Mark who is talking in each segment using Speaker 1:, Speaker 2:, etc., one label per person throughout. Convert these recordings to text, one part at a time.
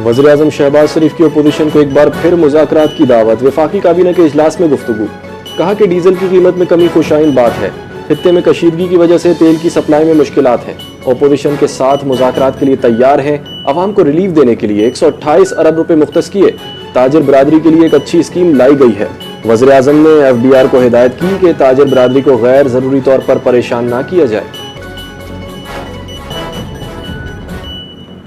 Speaker 1: وزیر اعظم شہباز شریف کی اپوزیشن کو ایک بار پھر مذاکرات کی دعوت، وفاقی کابینہ کے اجلاس میں گفتگو، کہا کہ ڈیزل کی قیمت میں کمی خوشائن بات ہے، خطے میں کشیدگی کی وجہ سے تیل کی سپلائی میں مشکلات ہیں، اپوزیشن کے ساتھ مذاکرات کے لیے تیار ہیں، عوام کو ریلیف دینے کے لیے 128 ارب روپے مختص کیے، تاجر برادری کے لیے ایک اچھی اسکیم لائی گئی ہے۔ وزیر اعظم نے ایف بی آر کو ہدایت کی کہ تاجر برادری کو غیر ضروری طور پر پریشان نہ کیا جائے۔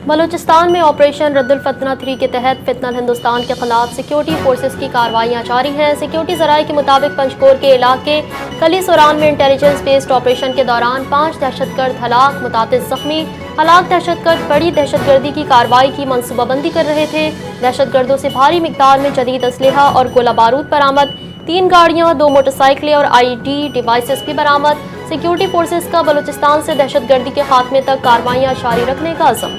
Speaker 2: بلوچستان میں آپریشن رد الفتنہ 3 کے تحت فتنہ ہندوستان کے خلاف سیکیورٹی فورسز کی کارروائیاں جاری ہیں۔ سیکیورٹی ذرائع کے مطابق پنجکور کے علاقے کلی سوران میں انٹیلیجنس بیسڈ آپریشن کے دوران 5 دہشت گرد ہلاک، متعدد زخمی۔ ہلاک دہشت گرد بڑی دہشت گردی کی کارروائی کی منصوبہ بندی کر رہے تھے۔ دہشت گردوں سے بھاری مقدار میں جدید اسلحہ اور گولہ بارود برآمد، 3 گاڑیاں، 2 موٹر سائیکلیں اور آئی ڈی ڈیوائسز بھی برآمد۔ سیکیورٹی فورسز کا بلوچستان سے دہشت گردی کے خاتمے تک کارروائیاں جاری رکھنے کا عزم۔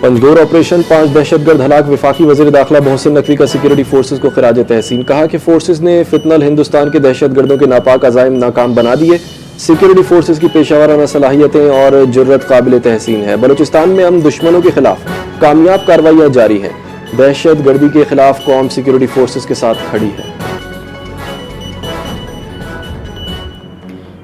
Speaker 1: پنجگور آپریشن 5 دہشت گرد ہلاک، وفاقی وزیر داخلہ محسن نقوی کا سیکیورٹی فورسز کو خراج تحسین، کہا کہ فورسز نے فتنہ ہندوستان کے دہشت گردوں کے ناپاک عزائم ناکام بنا دیے۔ سیکیورٹی فورسز کی پیشہ ورانہ صلاحیتیں اور جرت قابل تحسین ہے۔ بلوچستان میں ہم دشمنوں کے خلاف کامیاب کارروائیاں جاری ہیں، دہشت گردی کے خلاف قوم سیکیورٹی فورسز کے ساتھ کھڑی ہے۔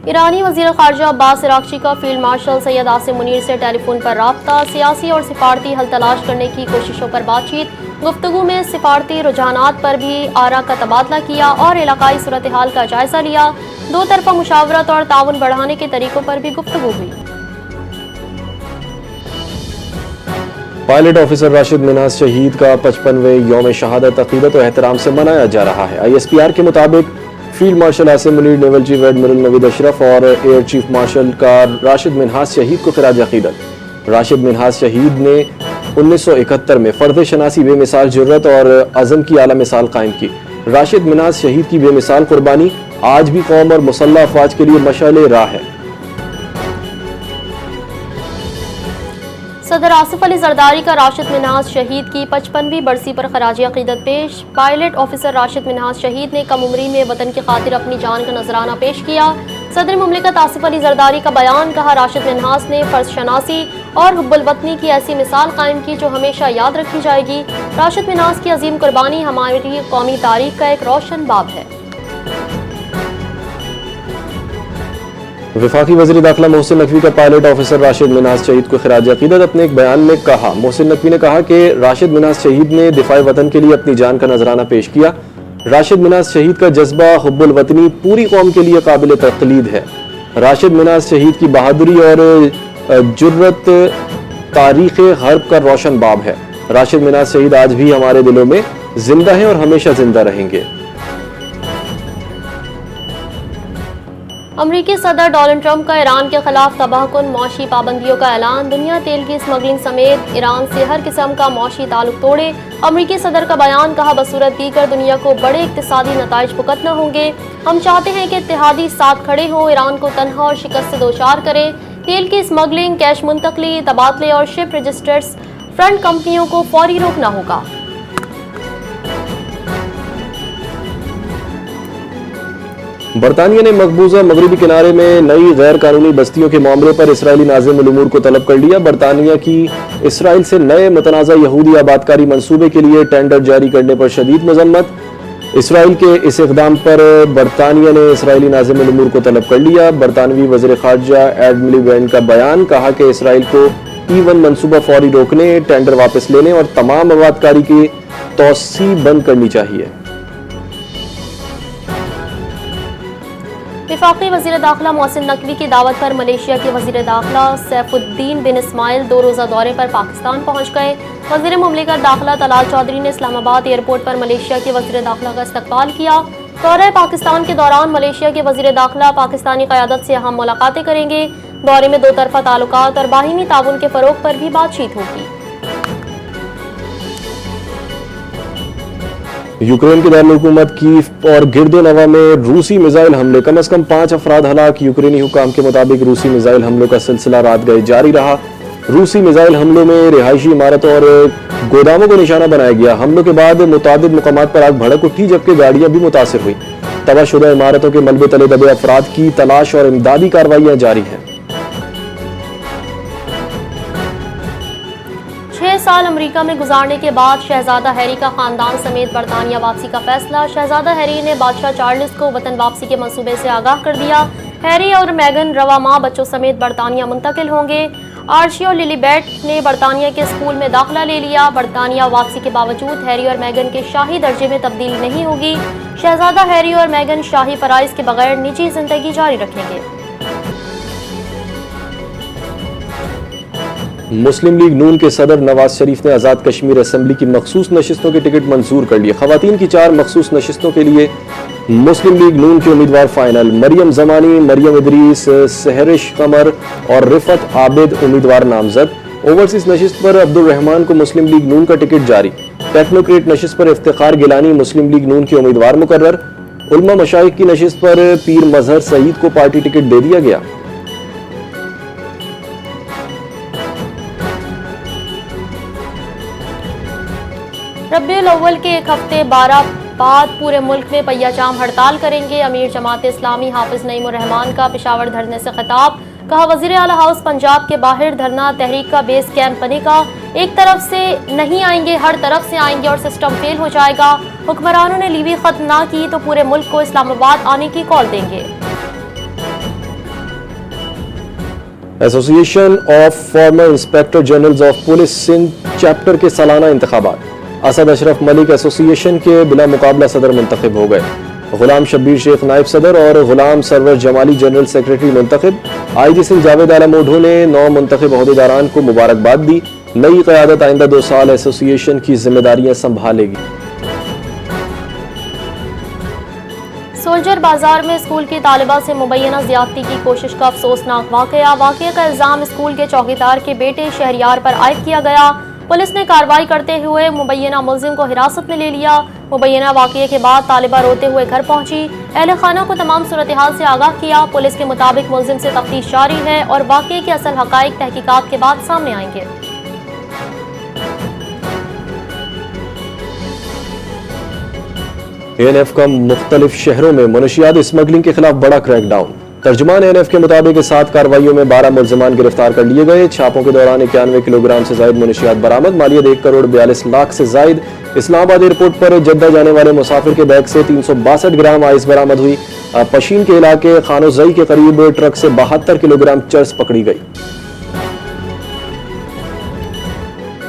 Speaker 2: ایرانی وزیر خارجہ عباس عراقچی کا فیلڈ مارشل سید عاصم منیر سے ٹیلی فون پر رابطہ، سیاسی اور سفارتی حل تلاش کرنے کی کوششوں پر بات چیت۔ گفتگو میں سفارتی رجحانات پر بھی آراء کا تبادلہ کیا اور علاقائی صورتحال کا جائزہ لیا۔ دو طرفہ مشاورت اور تعاون بڑھانے کے طریقوں پر بھی گفتگو ہوئی۔
Speaker 1: پائلٹ آفیسر راشد منہاس شہید کا 55ویں یوم شہادت عقیدت و احترام سے منایا جا رہا ہے۔ ISPR کے مطابق field marshal Asim Munir, naval chief admiral Naveed Ashraf اور ایئر چیف مارشل کا راشد منہاس شہید کو خراج عقیدت۔ راشد منہاس شہید نے 1971 میں فرد شناسی بے مثال جرت اور عزم کی اعلیٰ مثال قائم کی۔ راشد منہاس شہید کی بے مثال قربانی آج بھی قوم اور مسلح افواج کے لیے مشعل راہ ہے۔
Speaker 2: صدر آصف علی زرداری کا راشد منہاس شہید کی 55ویں برسی پر خراج عقیدت پیش۔ پائلٹ آفیسر راشد منہاس شہید نے کم عمری میں وطن کی خاطر اپنی جان کا نذرانہ پیش کیا۔ صدر مملکت آصف علی زرداری کا بیان، کہا راشد منہاس نے فرض شناسی اور حب الوطنی کی ایسی مثال قائم کی جو ہمیشہ یاد رکھی جائے گی۔ راشد منہاس کی عظیم قربانی ہماری قومی تاریخ کا ایک روشن باب ہے۔
Speaker 1: وفاقی وزیر داخلہ محسن نقوی کا پائلٹ آفیسر راشد منہاس شہید کو خراج عقیدت۔ اپنے ایک بیان میں کہا، محسن نقوی نے کہا کہ راشد منہاس شہید نے دفاع وطن کے لیے اپنی جان کا نذرانہ پیش کیا۔ راشد منہاس شہید کا جذبہ حب الوطنی پوری قوم کے لیے قابل تقلید ہے۔ راشد منہاس شہید کی بہادری اور جرت تاریخ حرب کا روشن باب ہے۔ راشد منہاس شہید آج بھی ہمارے دلوں میں زندہ ہیں اور ہمیشہ زندہ رہیں گے۔
Speaker 2: امریکی صدر ڈونلڈ ٹرمپ کا ایران کے خلاف تباہ کن معاشی پابندیوں کا اعلان، دنیا تیل کی اسمگلنگ سمیت ایران سے ہر قسم کا معاشی تعلق توڑے۔ امریکی صدر کا بیان، کہا بصورت دیگر دنیا کو بڑے اقتصادی نتائج بھگتنا ہوں گے۔ ہم چاہتے ہیں کہ اتحادی ساتھ کھڑے ہوں، ایران کو تنہا اور شکست سے دوچار کریں۔ تیل کی اسمگلنگ، کیش منتقلی، تبادلے اور شپ رجسٹرز فرنٹ کمپنیوں کو فوری روکنا ہوگا۔
Speaker 1: برطانیہ نے مقبوضہ مغربی کنارے میں نئی غیر قانونی بستیوں کے معاملے پر اسرائیلی ناظم الامور کو طلب کر لیا۔ برطانیہ کی اسرائیل سے نئے متنازع یہودی آبادکاری منصوبے کے لیے ٹینڈر جاری کرنے پر شدید مذمت۔ اسرائیل کے اس اقدام پر برطانیہ نے اسرائیلی ناظم الامور کو طلب کر لیا۔ برطانوی وزیر خارجہ ایڈ ملیبینڈ کا بیان، کہا کہ اسرائیل کو E1 منصوبہ فوری روکنے، ٹینڈر واپس لینے اور تمام آبادکاری کی توسیع بند کرنی چاہیے۔
Speaker 2: وفاقی وزیر داخلہ محسن نقوی کی دعوت پر ملیشیا کے وزیر داخلہ سیف الدین بن اسماعیل 2 روزہ دورے پر پاکستان پہنچ گئے۔ وزیر مملکت داخلہ طلال چودھری نے اسلام آباد ایئرپورٹ پر ملیشیا کے وزیر داخلہ کا استقبال کیا۔ دورہ پاکستان کے دوران ملیشیا کے وزیر داخلہ پاکستانی قیادت سے اہم ملاقاتیں کریں گے۔ دورے میں 2 طرفہ تعلقات اور باہمی تعاون کے فروغ پر بھی بات چیت ہوگی۔
Speaker 1: یوکرین کے دارالحکومت کیف اور گرد نواح میں روسی میزائل حملے، کم از کم 5 افراد ہلاک۔ یوکرینی حکام کے مطابق روسی میزائل حملوں کا سلسلہ رات گئے جاری رہا۔ روسی میزائل حملوں میں رہائشی عمارتوں اور گوداموں کو نشانہ بنایا گیا۔ حملوں کے بعد متعدد مقامات پر آگ بھڑک اٹھی، جبکہ گاڑیاں بھی متاثر ہوئیں۔ تباہ شدہ عمارتوں کے ملبے تلے دبے افراد کی تلاش اور امدادی کارروائیاں جاری ہیں۔
Speaker 2: سال امریکہ میں گزارنے کے بعد شہزادہ ہیری کا خاندان سمیت برطانیہ واپسی کا فیصلہ۔ شہزادہ ہیری نے بادشاہ چارلس کو وطن واپسی کے منصوبے سے آگاہ کر دیا۔ ہیری اور میگن رواں ماہ بچوں سمیت برطانیہ منتقل ہوں گے۔ آرچی اور للی بیٹ نے برطانیہ کے اسکول میں داخلہ لے لیا۔ برطانیہ واپسی کے باوجود ہیری اور میگن کے شاہی درجے میں تبدیلی نہیں ہوگی۔ شہزادہ ہیری اور میگن شاہی فرائض کے بغیر نجی زندگی جاری رکھیں گے۔
Speaker 1: مسلم لیگ نون کے صدر نواز شریف نے آزاد کشمیر اسمبلی کی مخصوص نشستوں کے ٹکٹ منظور کر لیے۔ خواتین کی 4 مخصوص نشستوں کے لیے مسلم لیگ نون کے امیدوار فائنل۔ مریم زمانی، مریم ادریس، سہرش قمر اور رفعت عابد امیدوار نامزد۔ اوورسیز نشست پر عبد الرحمان کو مسلم لیگ نون کا ٹکٹ جاری۔ ٹیکنوکریٹ نشست پر افتخار گیلانی مسلم لیگ نون کے امیدوار مقرر۔ علماء مشائخ کی نشست پر پیر مظہر سعید کو پارٹی ٹکٹ دے دیا گیا۔
Speaker 2: ربیع الاول کے ایک ہفتے 12 بعد پورے ملک میں پہیہ جام ہڑتال کریں گے۔ امیر جماعت اسلامی حافظ نعیم الرحمان کا پشاور دھرنے سے خطاب۔ کہا وزیر اعلیٰ ہاؤس پنجاب کے باہر دھرنا تحریک کا بیس کیمپ بنے گا۔ ایک طرف سے نہیں آئیں گے، ہر طرف سے آئیں گے اور سسٹم فیل ہو جائے گا۔ حکمرانوں نے لیوی ختم نہ کی تو پورے ملک کو اسلام آباد آنے کی کال دیں گے۔
Speaker 1: Association of farmer inspector generals of police Sindh chapter کے سالانہ انتخابات۔ اسد اشرف ملک ایسوسی ایشن کے بلا مقابلہ صدر منتخب ہو گئے۔ غلام شبیر شیخ نائب صدر اور غلام سرور جمالی جنرل سیکریٹری منتخب۔ آئی جی سنگھ جاوید عالم اوڈھو نے 9 منتخب عہدیداران کو مبارکباد دی۔ نئی قیادت آئندہ 2 سال ایسوسی ایشن کی ذمہ داریاں سنبھالے گی۔
Speaker 2: سولجر بازار میں اسکول کی طالبہ سے مبینہ زیادتی کی کوشش کا افسوسناک واقعہ کا الزام اسکول کے چوکیدار کے بیٹے شہریار پر عائد کیا گیا۔ پولیس نے کارروائی کرتے ہوئے مبینہ ملزم کو حراست میں لے لیا۔ مبینہ واقعے کے بعد طالبہ روتے ہوئے گھر پہنچی۔ اہل خانہ کو تمام صورتحال سے آگاہ کیا۔ پولیس کے مطابق ملزم سے تفتیش جاری ہے اور واقعے کے اصل حقائق تحقیقات کے بعد سامنے آئیں گے۔
Speaker 1: اے این ایف کا مختلف شہروں میں منشیات اسمگلنگ کے خلاف بڑا کریک ڈاؤن۔ ترجمان اے این ایف کے مطابق 7 کارروائیوں میں 12 ملزمان گرفتار کر لیے گئے۔ چھاپوں کے دوران 91 کلو گرام سے زائد منشیات برآمد۔ مالیت 1 کروڑ 42 لاکھ سے زائد۔ اسلام آباد ایئرپورٹ پر جدہ جانے والے مسافر کے بیگ سے 362 گرام آئس برآمد ہوئی۔ پشین کے علاقے خانوزئی کے قریب ٹرک سے 72 کلو گرام چرس پکڑی گئی۔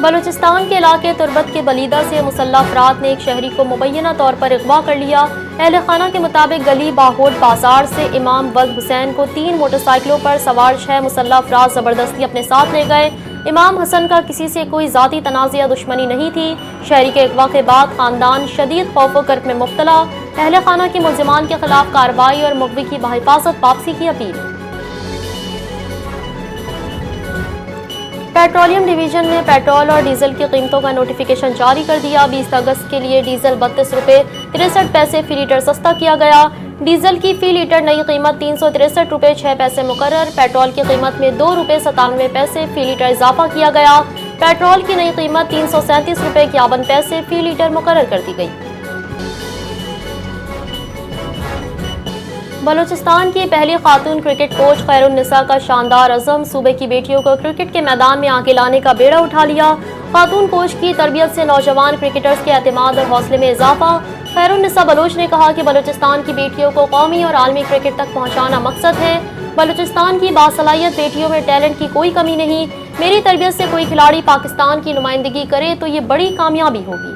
Speaker 2: بلوچستان کے علاقے تربت کے بلیدہ سے مسلح افراد نے ایک شہری کو مبینہ طور پر اغوا کر لیا۔ اہل خانہ کے مطابق گلی باہوٹ بازار سے امام ولد حسین کو 3 موٹر سائیکلوں پر سوار 6 مسلح افراد زبردستی اپنے ساتھ لے گئے۔ امام حسن کا کسی سے کوئی ذاتی تنازع یا دشمنی نہیں تھی۔ شہری کے اغوا کے بعد خاندان شدید خوف و کرب میں مبتلا۔ اہل خانہ کے ملزمان کے خلاف کارروائی اور مغوی کی بحفاظت واپسی کی اپیل۔ پیٹرولیم ڈویژن نے پیٹرول اور ڈیزل کی قیمتوں کا نوٹیفیکیشن جاری کر دیا۔ 20 اگست کے لیے ڈیزل 32 روپے 63 پیسے فی لیٹر سستا کیا گیا۔ ڈیزل کی فی لیٹر نئی قیمت 363 روپے 6 پیسے مقرر۔ پیٹرول کی قیمت میں 2 روپے 97 پیسے فی لیٹر اضافہ کیا گیا۔ پیٹرول کی نئی قیمت 337 روپے 51 پیسے فی لیٹر مقرر کر دی گئی۔ بلوچستان کی پہلی خاتون کرکٹ کوچ خیر النساء کا شاندار عزم، صوبے کی بیٹیوں کو کرکٹ کے میدان میں آگے لانے کا بیڑا اٹھا لیا۔ خاتون کوچ کی تربیت سے نوجوان کرکٹرز کے اعتماد اور حوصلے میں اضافہ۔ خیر النساء بلوچ نے کہا کہ بلوچستان کی بیٹیوں کو قومی اور عالمی کرکٹ تک پہنچانا مقصد ہے۔ بلوچستان کی باصلاحیت بیٹیوں میں ٹیلنٹ کی کوئی کمی نہیں۔ میری تربیت سے کوئی کھلاڑی پاکستان کی نمائندگی کرے تو یہ بڑی کامیابی ہوگی۔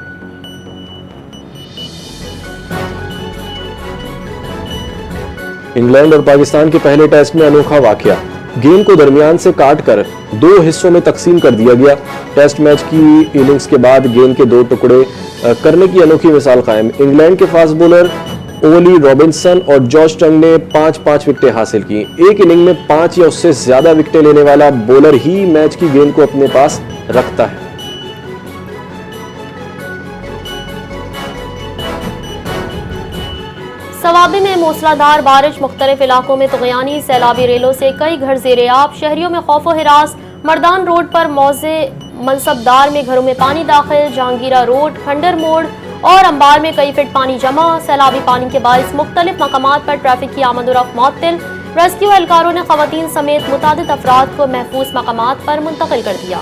Speaker 1: انگلینڈ اور پاکستان کے پہلے ٹیسٹ میں انوکھا واقعہ، گیند کو درمیان سے کاٹ کر 2 حصوں میں تقسیم کر دیا گیا۔ ٹیسٹ میچ کی اننگز کے بعد گیند کے 2 ٹکڑے کرنے کی انوکھی مثال قائم۔ انگلینڈ کے فاسٹ بولر اولی رابنسن اور جارج ٹنگ نے 5 وکٹیں حاصل کی۔ ایک اننگ میں 5 یا اس سے زیادہ وکٹیں لینے والا بولر ہی میچ کی گیند کو اپنے پاس رکھتا ہے۔
Speaker 2: صوابی میں موسلا دھار بارش، مختلف علاقوں میں طغیانی سیلابی ریلوں سے کئی گھر زیر آب، شہریوں میں خوف و ہراس۔ مردان روڈ پر موضع منصبدار میں گھروں میں پانی داخل، جہانگیرہ روڈ، کھنڈر موڑ اور انبار میں کئی فٹ پانی جمع۔ سیلابی پانی کے باعث مختلف مقامات پر ٹریفک کی آمد و رفت معطل۔ ریسکیو اہلکاروں نے خواتین سمیت متعدد افراد کو محفوظ مقامات پر منتقل کر دیا۔